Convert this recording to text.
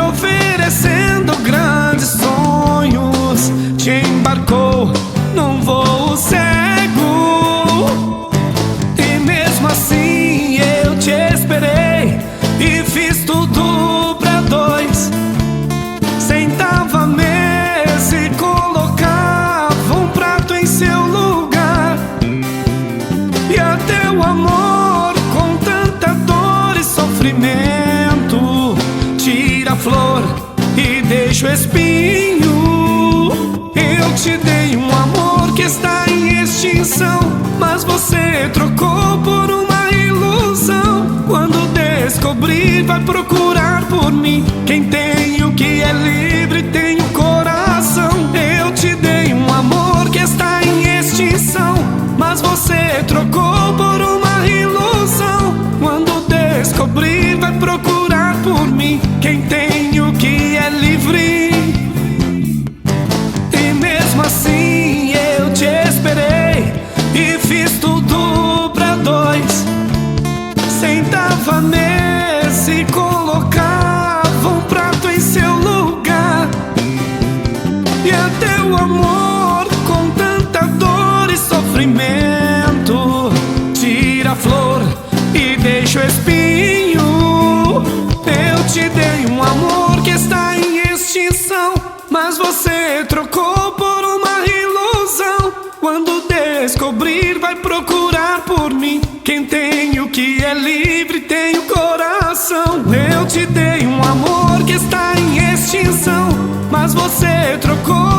oferecendo grandes sonhos, te embarcou num voo cego. E mesmo assim eu te esperei e fiz tudo pra dois. Sentava à mesa e colocava um prato em seu lugar. E até o amor, com tanta dor e sofrimento, tira a flor e deixa o espinho. Eu te dei um amor que está em extinção, mas você trocou por uma ilusão. Quando descobrir, vai procurar por mim. Quem tem o que é livre tem o coração. Eu te dei um amor que está em extinção, mas você trocou por uma ilusão. Quando descobrir, vai procurar por mim. Quem tem o que é livre. E mesmo assim eu te esperei e fiz tudo pra dois. Sentava à mesa e colocava um prato em seu lugar. E até o amor, com tanta dor e sofrimento, tira a flor e deixa o espinho. Eu te dei um amor que está em extinção, mas você trocou por uma ilusão. Quando descobrir, vai procurar por mim. Quem tem o que é livre tem o coração. Eu te dei um amor que está em extinção, mas você trocou